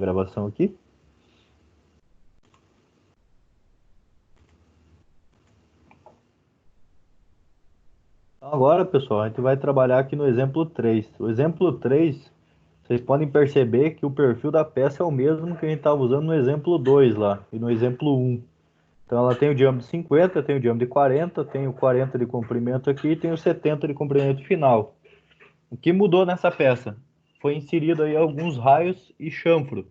gravação aqui. Então, agora, pessoal, a gente vai trabalhar aqui no exemplo 3. O exemplo 3, vocês podem perceber que o perfil da peça é o mesmo que a gente estava usando no exemplo 2 lá, e no exemplo 1. Então ela tem o diâmetro de 50, tem o diâmetro de 40, tem o 40 de comprimento aqui e tem o 70 de comprimento final. O que mudou nessa peça? Foi inserido aí alguns raios e chanfro.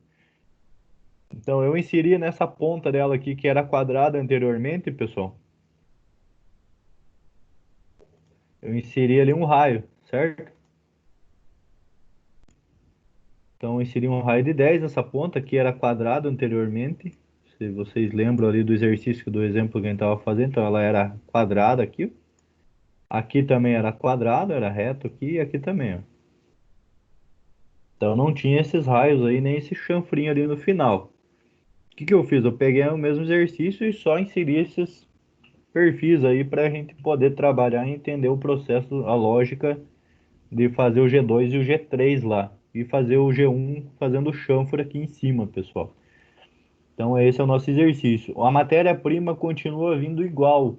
Então eu inseri nessa ponta dela aqui, que era quadrada anteriormente, pessoal. Eu inseri ali um raio, certo? Então eu inseri um raio de 10 nessa ponta, que era quadrada anteriormente. Se vocês lembram ali do exercício, do exemplo que a gente estava fazendo, então ela era quadrada aqui. Aqui também era quadrado, era reto aqui e aqui também, ó. Então não tinha esses raios aí, nem esse chanfrinho ali no final. O que que eu fiz? Eu peguei o mesmo exercício e só inseri esses perfis aí para a gente poder trabalhar e entender o processo, a lógica de fazer o G2 e o G3 lá. E fazer o G1 fazendo o chanfro aqui em cima, pessoal. Então esse é o nosso exercício. A matéria-prima continua vindo igual.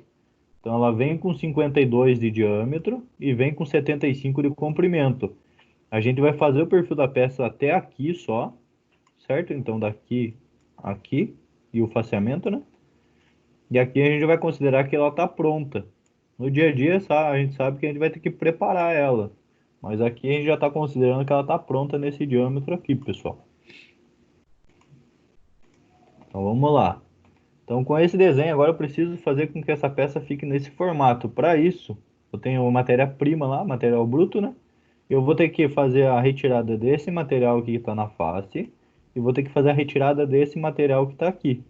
Então ela vem com 52 de diâmetro e vem com 75 de comprimento. A gente vai fazer o perfil da peça até aqui só, certo? Então daqui aqui e o faceamento, né? E aqui a gente vai considerar que ela está pronta. No dia a dia, a gente sabe que a gente vai ter que preparar ela. Mas aqui a gente já está considerando que ela está pronta nesse diâmetro aqui, pessoal. Então vamos lá. Então com esse desenho agora eu preciso fazer com que essa peça fique nesse formato. Para isso, eu tenho matéria-prima lá, material bruto, né? Eu vou ter que fazer a retirada desse material que está na face e vou ter que fazer a retirada desse material que está aqui.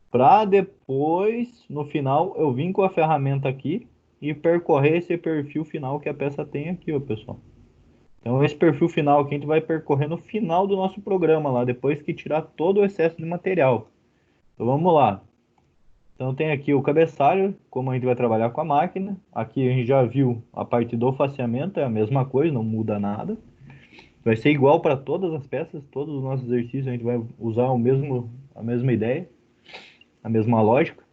Para depois, no final, eu vim com a ferramenta aqui e percorrer esse perfil final que a peça tem aqui, ó, pessoal. Então esse perfil final aqui a gente vai percorrer no final do nosso programa lá, depois que tirar todo o excesso de material. Então vamos lá. Então tem aqui o cabeçalho, como a gente vai trabalhar com a máquina. Aqui a gente já viu a parte do faceamento, é a mesma coisa, não muda nada. Vai ser igual para todas as peças, todos os nossos exercícios a gente vai usar a mesma ideia, a mesma lógica.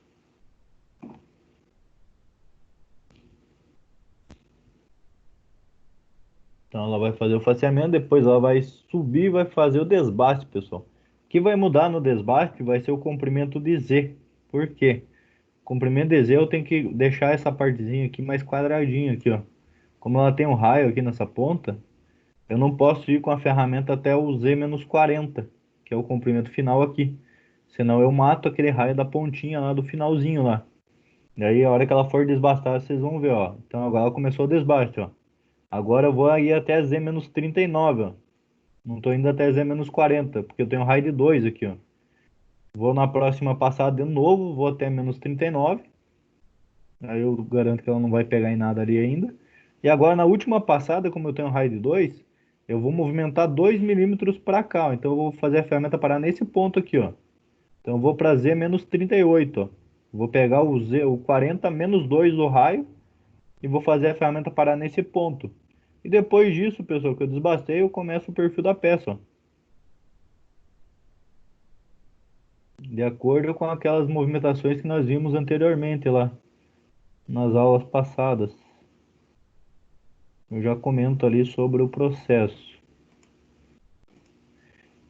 Então ela vai fazer o faceamento, depois ela vai subir e vai fazer o desbaste, pessoal. O que vai mudar no desbaste vai ser o comprimento de Z. Por quê? O comprimento de Z eu tenho que deixar essa partezinha aqui mais quadradinha aqui, ó. Como ela tem um raio aqui nessa ponta, eu não posso ir com a ferramenta até o Z-40, que é o comprimento final aqui. Senão eu mato aquele raio da pontinha lá do finalzinho lá. E aí a hora que ela for desbastar, vocês vão ver, ó. Então agora ela começou o desbaste, ó. Agora eu vou ir até Z-39, ó. Não tô indo até Z-40, porque eu tenho raio de 2 aqui, ó. Vou na próxima passada de novo, vou até -39. Aí eu garanto que ela não vai pegar em nada ali ainda. E agora na última passada, como eu tenho raio de 2, eu vou movimentar 2 milímetros para cá, ó. Então eu vou fazer a ferramenta parar nesse ponto aqui, ó. Então eu vou para Z-38, ó. Vou pegar o 40 menos 2 do raio e vou fazer a ferramenta parar nesse ponto. E depois disso, pessoal, que eu desbastei, eu começo o perfil da peça, ó. De acordo com aquelas movimentações que nós vimos anteriormente lá nas aulas passadas. Eu já comento ali sobre o processo.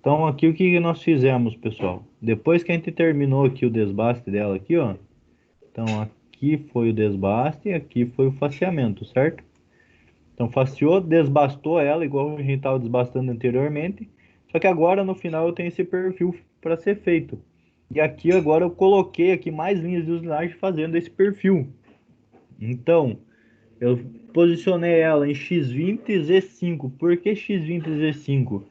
Então aqui o que nós fizemos, pessoal? Depois que a gente terminou aqui o desbaste dela aqui, ó. Então aqui foi o desbaste e aqui foi o faceamento, certo? Então faceou, desbastou ela igual a gente estava desbastando anteriormente. Só que agora no final eu tenho esse perfil para ser feito. E aqui agora eu coloquei aqui mais linhas de usinagem fazendo esse perfil. Então, eu posicionei ela em X20 e Z5. Por que X20 e Z5?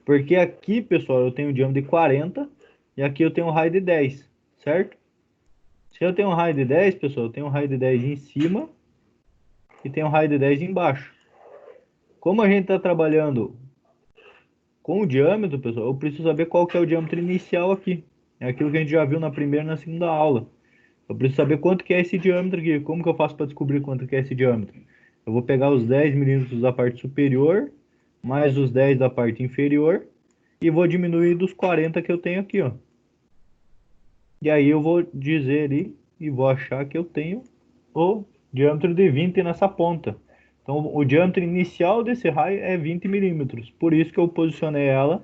Porque aqui, pessoal, eu tenho um diâmetro de 40 e aqui eu tenho um raio de 10, certo? Se eu tenho um raio de 10, pessoal, eu tenho um raio de 10 em cima e tenho um raio de 10 embaixo. Como a gente está trabalhando com o diâmetro, pessoal, eu preciso saber qual que é o diâmetro inicial aqui. É aquilo que a gente já viu na primeira e na segunda aula. Eu preciso saber quanto que é esse diâmetro aqui. Como que eu faço para descobrir quanto que é esse diâmetro? Eu vou pegar os 10 milímetros da parte superior, mais os 10 da parte inferior, e vou diminuir dos 40 que eu tenho aqui, ó. E aí eu vou dizer ali e vou achar que eu tenho o diâmetro de 20 nessa ponta. Então o diâmetro inicial desse raio é 20 milímetros. Por isso que eu posicionei ela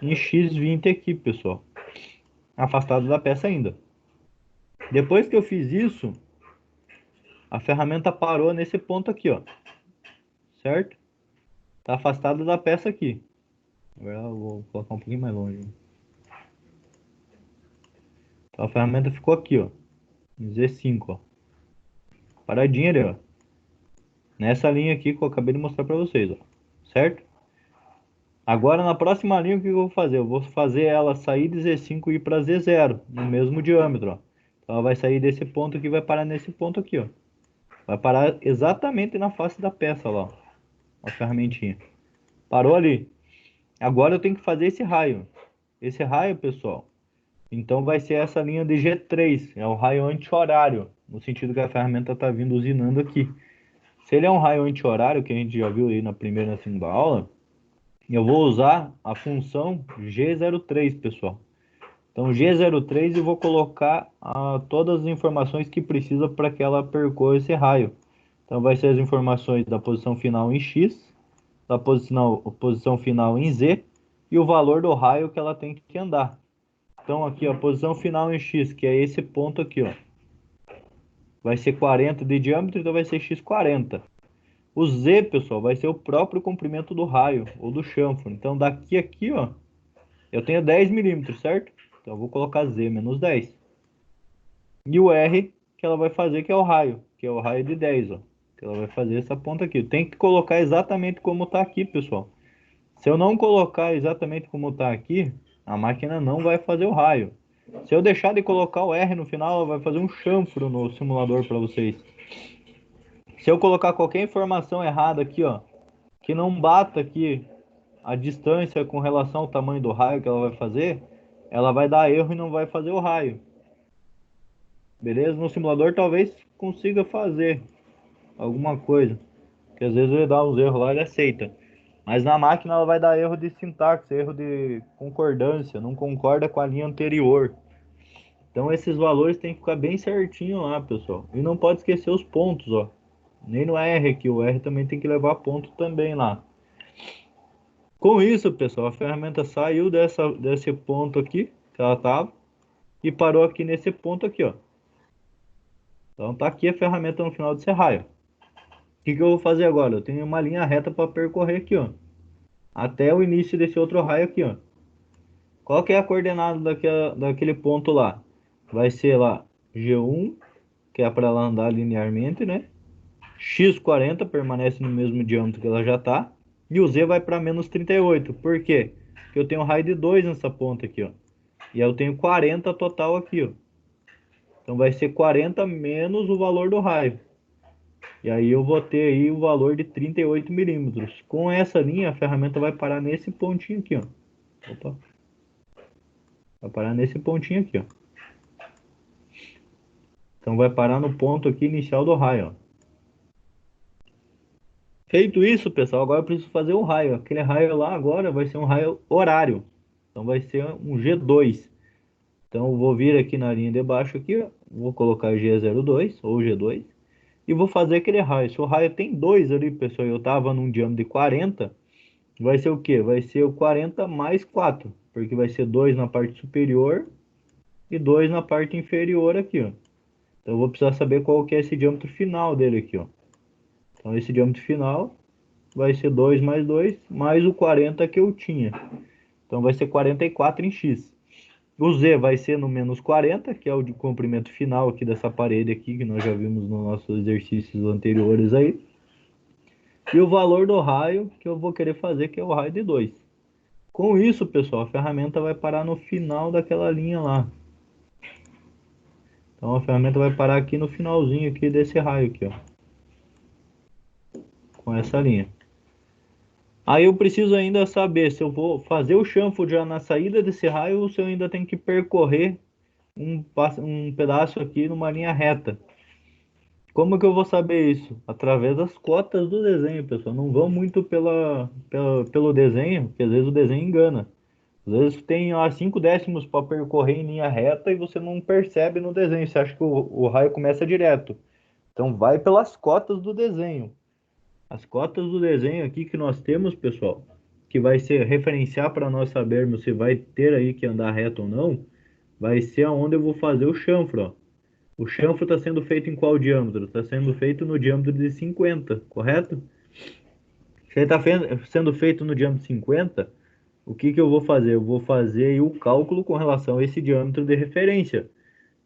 em x20 aqui, pessoal. Afastado da peça ainda. Depois que eu fiz isso, a ferramenta parou nesse ponto aqui, ó. Certo? Tá afastado da peça aqui. Agora eu vou colocar um pouquinho mais longe. Então a ferramenta ficou aqui, ó. Em Z5, ó. Paradinha ali, ó. Nessa linha aqui que eu acabei de mostrar para vocês, ó. Certo? Agora na próxima linha o que eu vou fazer? Eu vou fazer ela sair de Z5 e ir para Z0, no mesmo diâmetro, ó. Então ela vai sair desse ponto aqui e vai parar nesse ponto aqui, ó. Vai parar exatamente na face da peça lá, ó. A ferramentinha. Parou ali. Agora eu tenho que fazer esse raio. Esse raio, pessoal, então vai ser essa linha de G3. É o raio anti-horário, no sentido que a ferramenta está vindo usinando aqui. Se ele é um raio anti-horário, que a gente já viu aí na primeira e na segunda aula, eu vou usar a função G03, pessoal. Então G03 eu vou colocar todas as informações que precisa para que ela percorra esse raio. Então vai ser as informações da posição final em X, da posição final em Z e o valor do raio que ela tem que andar. Então aqui, ó, posição final em X, que é esse ponto aqui, ó. Vai ser 40 de diâmetro, então vai ser x40. O Z, pessoal, vai ser o próprio comprimento do raio ou do chanfro. Então daqui aqui, ó, eu tenho 10 milímetros, certo? Então eu vou colocar Z menos 10. E o R que ela vai fazer, que é o raio, que é o raio de 10, ó. Que ela vai fazer essa ponta aqui. Tem que colocar exatamente como está aqui, pessoal. Se eu não colocar exatamente como está aqui, a máquina não vai fazer o raio. Se eu deixar de colocar o R no final, ela vai fazer um chanfro no simulador para vocês. Se eu colocar qualquer informação errada aqui, ó, que não bata aqui a distância com relação ao tamanho do raio que ela vai fazer, ela vai dar erro e não vai fazer o raio. Beleza? No simulador talvez consiga fazer alguma coisa, que às vezes ele dá uns erros lá e ele aceita. Mas na máquina ela vai dar erro de sintaxe, erro de concordância, não concorda com a linha anterior. Então esses valores tem que ficar bem certinho lá, pessoal. E não pode esquecer os pontos, ó. Nem no R aqui, o R também tem que levar ponto também lá. Com isso, pessoal, a ferramenta saiu desse ponto aqui que ela estava e parou aqui nesse ponto aqui, ó. Então tá aqui a ferramenta no final desse raio. O que eu vou fazer agora? Eu tenho uma linha reta para percorrer aqui, ó, até o início desse outro raio aqui, ó. Qual que é a coordenada daquele ponto lá? Vai ser lá G1, que é para ela andar linearmente, né? X40 permanece no mesmo diâmetro que ela já está. E o Z vai para menos 38. Por quê? Porque eu tenho um raio de 2 nessa ponta aqui, ó. E eu tenho 40 total aqui, ó. Então vai ser 40 menos o valor do raio. E aí eu vou ter aí o valor de 38 milímetros. Com essa linha, a ferramenta vai parar nesse pontinho aqui, ó. Opa. Vai parar nesse pontinho aqui, ó. Então vai parar no ponto aqui inicial do raio, ó. Feito isso, pessoal, agora eu preciso fazer o raio. Aquele raio lá agora vai ser um raio horário. Então vai ser um G2. Então eu vou vir aqui na linha de baixo aqui, ó, vou colocar G02 ou G2 e vou fazer aquele raio. Se o raio tem 2 ali, pessoal, eu tava num diâmetro de 40, vai ser o quê? Vai ser o 40 mais 4, porque vai ser 2 na parte superior e 2 na parte inferior aqui, ó. Então eu vou precisar saber qual que é esse diâmetro final dele aqui, ó. Então esse diâmetro final vai ser 2 mais 2 mais o 40 que eu tinha. Então vai ser 44 em X. O Z vai ser no menos 40, que é o de comprimento final aqui dessa parede aqui, que nós já vimos nos nossos exercícios anteriores aí. E o valor do raio que eu vou querer fazer, que é o raio de 2. Com isso, pessoal, a ferramenta vai parar no final daquela linha lá. Então a ferramenta vai parar aqui no finalzinho aqui desse raio aqui, ó. Com essa linha. Aí eu preciso ainda saber se eu vou fazer o chanfro já na saída desse raio ou se eu ainda tenho que percorrer um pedaço aqui numa linha reta. Como que eu vou saber isso? Através das cotas do desenho, pessoal. Não vão muito pelo desenho, porque às vezes o desenho engana. Às vezes tem lá 5 décimos para percorrer em linha reta e você não percebe no desenho. Você acha que o raio começa direto. Então vai pelas cotas do desenho. As cotas do desenho aqui que nós temos, pessoal, que vai ser referenciar para nós sabermos se vai ter aí que andar reto ou não, vai ser aonde eu vou fazer o chanfro, ó. O chanfro está sendo feito em qual diâmetro? Está sendo feito no diâmetro de 50, correto? Se ele está sendo feito no diâmetro de 50, o que que eu vou fazer? Eu vou fazer aí o cálculo com relação a esse diâmetro de referência.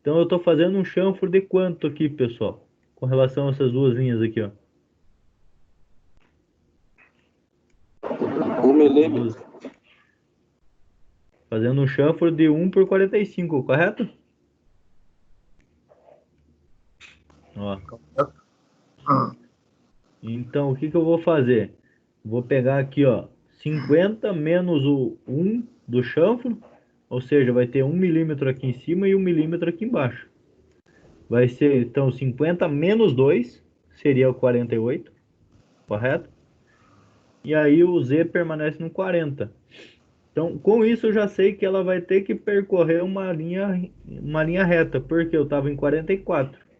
Então eu estou fazendo um chanfro de quanto aqui, pessoal? Com relação a essas duas linhas aqui, ó. 1 milímetro. Fazendo um chanfro de 1 por 45, correto? Ó. Então, o que que eu vou fazer? Vou pegar aqui, ó, 50 menos o 1 do chanfro, ou seja, vai ter 1 milímetro aqui em cima e 1 milímetro aqui embaixo. Vai ser, então, 50 menos 2 seria o 48, correto? E aí o Z permanece no 40. Então, com isso eu já sei que ela vai ter que percorrer uma linha reta, porque eu estava em 44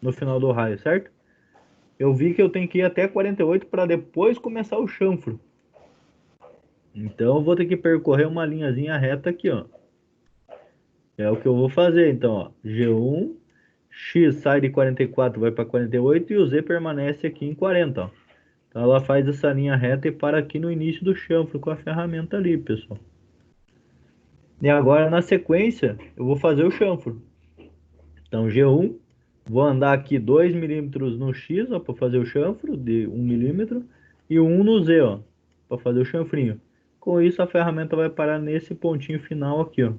no final do raio, certo? Eu vi que eu tenho que ir até 48 para depois começar o chanfro. Então eu vou ter que percorrer uma linhazinha reta aqui, ó. É o que eu vou fazer, então, ó. G1, X sai de 44, vai para 48 e o Z permanece aqui em 40, ó. Então ela faz essa linha reta e para aqui no início do chanfro com a ferramenta ali, pessoal. E agora na sequência eu vou fazer o chanfro. Então G1, vou andar aqui 2 milímetros no X, ó, para fazer o chanfro de 1 milímetro e 1 no Z, ó, para fazer o chanfrinho. Com isso a ferramenta vai parar nesse pontinho final aqui, ó,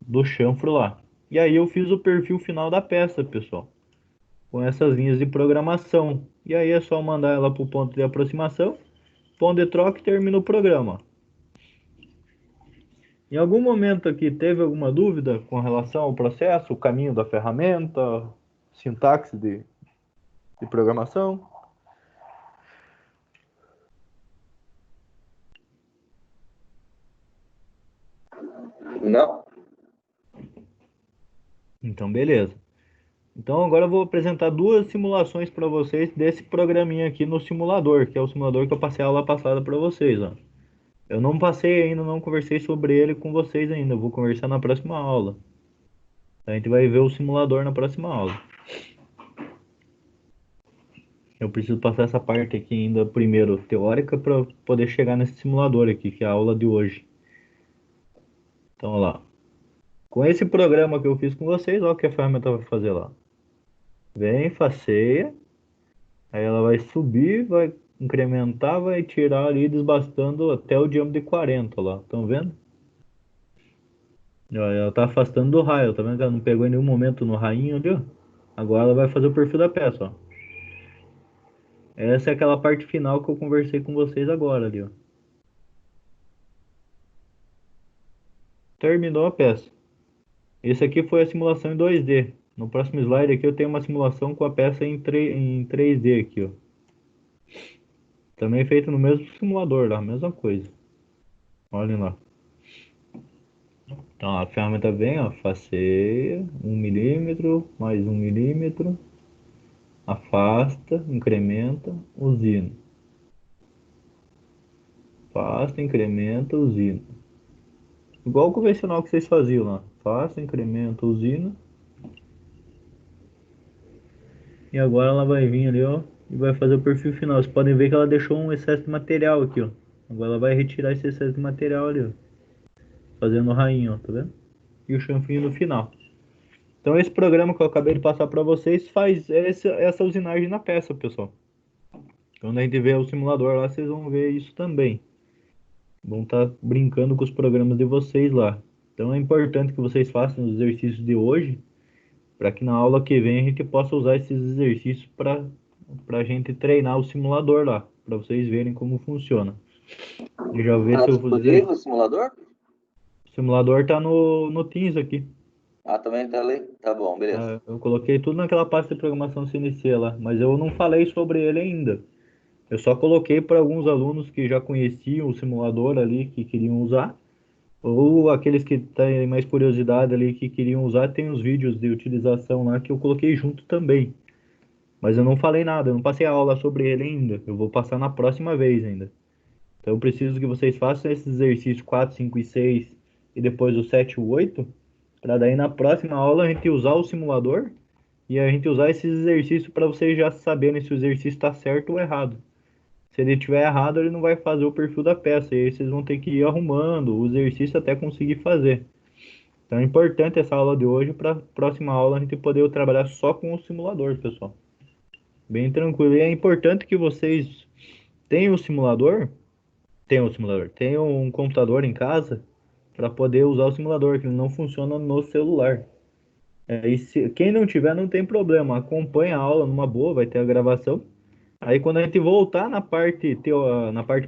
do chanfro lá. E aí eu fiz o perfil final da peça, pessoal, com essas linhas de programação. E aí é só mandar ela para o ponto de aproximação, ponto de troca e termina o programa. Em algum momento aqui teve alguma dúvida com relação ao processo, o caminho da ferramenta, sintaxe de programação? Não. Então, beleza. Então agora eu vou apresentar duas simulações para vocês desse programinha aqui no simulador, que é o simulador que eu passei a aula passada para vocês, ó. Eu não passei ainda, não conversei sobre ele com vocês ainda, eu vou conversar na próxima aula. A gente vai ver o simulador na próxima aula. Eu preciso passar essa parte aqui ainda primeiro teórica para poder chegar nesse simulador aqui, que é a aula de hoje. Então, olha lá. Com esse programa que eu fiz com vocês, olha o que a ferramenta vai fazer lá. Vem, faceia, aí ela vai subir, vai incrementar, vai tirar ali desbastando até o diâmetro de 40 lá. Estão vendo? Ó, ela tá afastando do raio, tá vendo que ela não pegou em nenhum momento no rainho ali, ó? Agora ela vai fazer o perfil da peça, ó. Essa é aquela parte final que eu conversei com vocês agora ali, ó. Terminou a peça. Esse aqui foi a simulação em 2D. No próximo slide aqui eu tenho uma simulação com a peça em 3D aqui, ó. Também feito no mesmo simulador lá, mesma coisa. Olhem lá. Então a ferramenta vem, ó, faceia, 1 milímetro, mais 1 milímetro, afasta, incrementa, usina. Afasta, incrementa, usina. Igual o convencional que vocês faziam lá. Afasta, incrementa, usina. E agora ela vai vir ali, ó, e vai fazer o perfil final. Vocês podem ver que ela deixou um excesso de material aqui, ó. Agora ela vai retirar esse excesso de material ali, ó. Fazendo o rainho, ó, tá vendo? E o chanfrinho no final. Então esse programa que eu acabei de passar para vocês faz essa usinagem na peça, pessoal. Quando a gente vê o simulador lá, vocês vão ver isso também. Vão estar brincando com os programas de vocês lá. Então é importante que vocês façam os exercícios de hoje, para que na aula que vem a gente possa usar esses exercícios para a gente treinar o simulador lá, para vocês verem como funciona. Eu já ver Tá se eu vou disponível dizer. o simulador? O simulador tá no Teams aqui. Ah, também tá ali? Tá bom, beleza. Eu coloquei tudo naquela pasta de programação CNC lá, mas eu não falei sobre ele ainda. Eu só coloquei para alguns alunos que já conheciam o simulador ali, que queriam usar, ou aqueles que têm mais curiosidade ali, que queriam usar, tem os vídeos de utilização lá que eu coloquei junto também. Mas eu não falei nada, eu não passei a aula sobre ele ainda. Eu vou passar na próxima vez ainda. Então eu preciso que vocês façam esses exercícios 4, 5 e 6 e depois o 7 e o 8, para daí na próxima aula a gente usar o simulador e a gente usar esses exercícios para vocês já saberem se o exercício está certo ou errado. Se ele estiver errado, ele não vai fazer o perfil da peça, e aí vocês vão ter que ir arrumando o exercício até conseguir fazer. Então é importante essa aula de hoje para a próxima aula a gente poder trabalhar só com o simulador, pessoal. Bem tranquilo. E é importante que vocês tenham o simulador, tenham um computador em casa para poder usar o simulador, que ele não funciona no celular. Quem não tiver, não tem problema. Acompanha a aula numa boa, vai ter a gravação. Aí quando a gente voltar na parte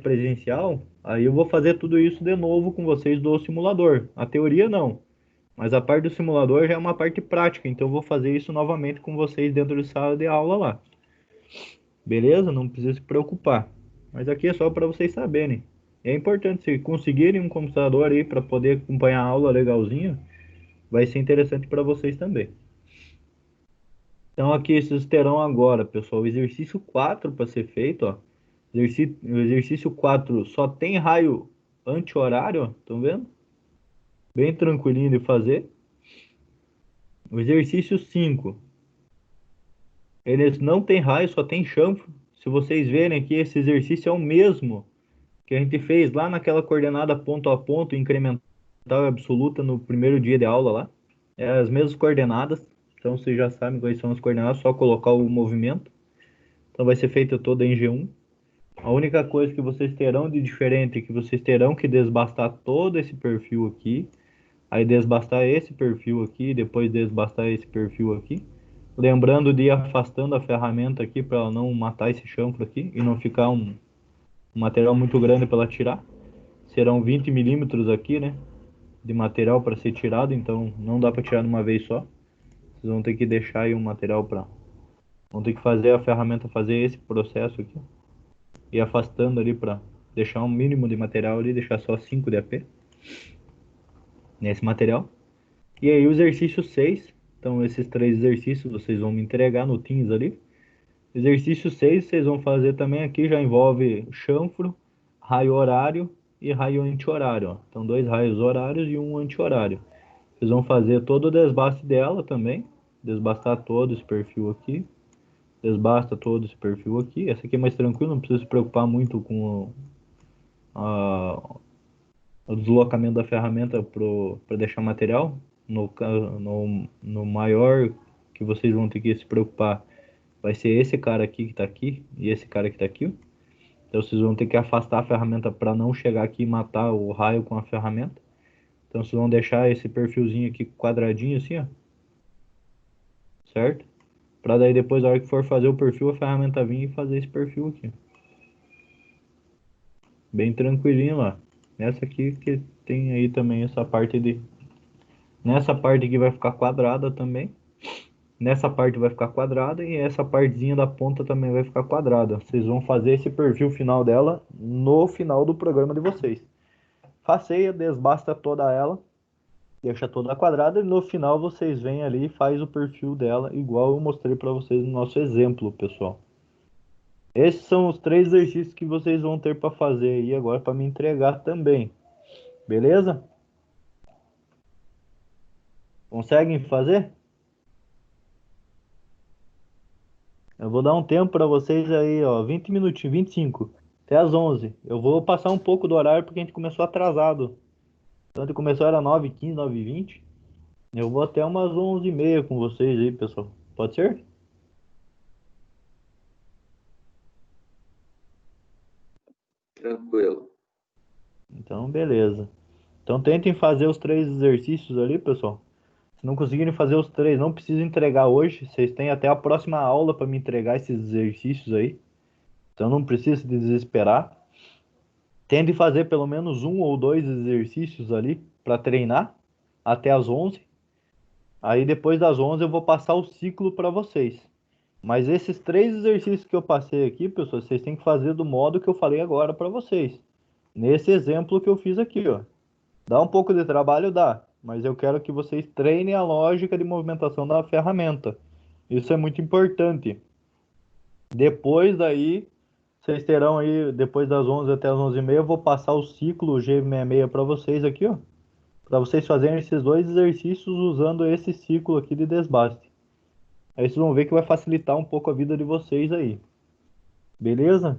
presencial, aí eu vou fazer tudo isso de novo com vocês do simulador. A teoria não, mas a parte do simulador já é uma parte prática, então eu vou fazer isso novamente com vocês dentro de sala de aula lá. Beleza? Não precisa se preocupar. Mas aqui é só para vocês saberem. É importante, se conseguirem um computador aí para poder acompanhar a aula legalzinho, vai ser interessante para vocês também. Então aqui vocês terão agora, pessoal, o exercício 4 para ser feito, ó. O exercício 4 só tem raio anti-horário, ó. Estão vendo? Bem tranquilinho de fazer. O exercício 5, eles não tem raio, só tem chanfro. Se vocês verem aqui, esse exercício é o mesmo que a gente fez lá naquela coordenada ponto a ponto, incremental e absoluta no primeiro dia de aula lá. É as mesmas coordenadas, então vocês já sabem quais são as coordenadas, só colocar o movimento. Então vai ser feito todo em G1. A única coisa que vocês terão de diferente é que vocês terão que desbastar todo esse perfil aqui, aí desbastar esse perfil aqui, depois desbastar esse perfil aqui. Lembrando de ir afastando a ferramenta aqui para ela não matar esse chanfro aqui e não ficar um material muito grande para ela tirar. Serão 20 milímetros aqui, né, de material para ser tirado, então não dá para tirar de uma vez só. Vocês vão ter que deixar aí um material para... Vão ter que fazer a ferramenta fazer esse processo aqui. E afastando ali para deixar um mínimo de material ali, deixar só 5 de AP nesse material. E aí o exercício 6, então esses três exercícios vocês vão me entregar no Teams ali. Exercício 6 vocês vão fazer também aqui, já envolve chanfro, raio horário e raio anti-horário, ó. Então 2 raios horários e um anti-horário. Vocês vão fazer todo o desbaste dela também, desbastar todo esse perfil aqui, desbasta todo esse perfil aqui. Essa aqui é mais tranquilo, não precisa se preocupar muito com o deslocamento da ferramenta para deixar material. No maior que vocês vão ter que se preocupar vai ser esse cara aqui que está aqui e esse cara que está aqui. Então vocês vão ter que afastar a ferramenta para não chegar aqui e matar o raio com a ferramenta. Então vocês vão deixar esse perfilzinho aqui quadradinho assim, ó. Certo? Para daí depois, na hora que for fazer o perfil, a ferramenta vir e fazer esse perfil aqui. Bem tranquilinho lá. Essa aqui que tem aí também essa parte de... Nessa parte aqui vai ficar quadrada também. Nessa parte vai ficar quadrada e essa partezinha da ponta também vai ficar quadrada. Vocês vão fazer esse perfil final dela no final do programa de vocês. Faceia, desbasta toda ela, deixa toda quadrada e no final vocês vêm ali e faz o perfil dela igual eu mostrei para vocês no nosso exemplo, pessoal. Esses são os 3 exercícios que vocês vão ter para fazer aí agora para me entregar também. Beleza? Conseguem fazer? Eu vou dar um tempo para vocês aí, ó, 20 minutinhos, 25, até às 11. Eu vou passar um pouco do horário porque a gente começou atrasado. Então a gente começou era 9h15, 9h20. Eu vou até umas 11h30 com vocês aí, pessoal. Pode ser? Tranquilo. Então, beleza. Então tentem fazer os 3 exercícios ali, pessoal. Se não conseguirem fazer os 3, não precisa entregar hoje. Vocês têm até a próxima aula para me entregar esses exercícios aí. Então não precisa se desesperar. Tente fazer pelo menos 1 ou 2 exercícios ali para treinar até as 11. Aí depois das 11 eu vou passar o ciclo para vocês. Mas esses 3 exercícios que eu passei aqui, pessoal, vocês têm que fazer do modo que eu falei agora para vocês. Nesse exemplo que eu fiz aqui, ó. Dá um pouco de trabalho, dá, mas eu quero que vocês treinem a lógica de movimentação da ferramenta. Isso é muito importante. Depois daí, vocês terão aí, depois das 11 até as 11h30, eu vou passar o ciclo G66 para vocês aqui, ó. Para vocês fazerem esses 2 exercícios usando esse ciclo aqui de desbaste. Aí vocês vão ver que vai facilitar um pouco a vida de vocês aí. Beleza?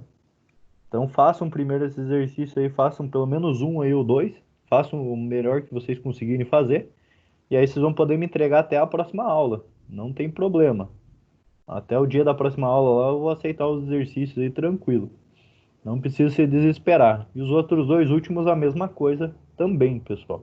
Então façam primeiro esse exercício aí, façam pelo menos um aí ou dois. Façam o melhor que vocês conseguirem fazer. E aí vocês vão poder me entregar até a próxima aula. Não tem problema. Até o dia da próxima aula lá eu vou aceitar os exercícios aí tranquilo. Não precisa se desesperar. E os outros 2 últimos a mesma coisa também, pessoal.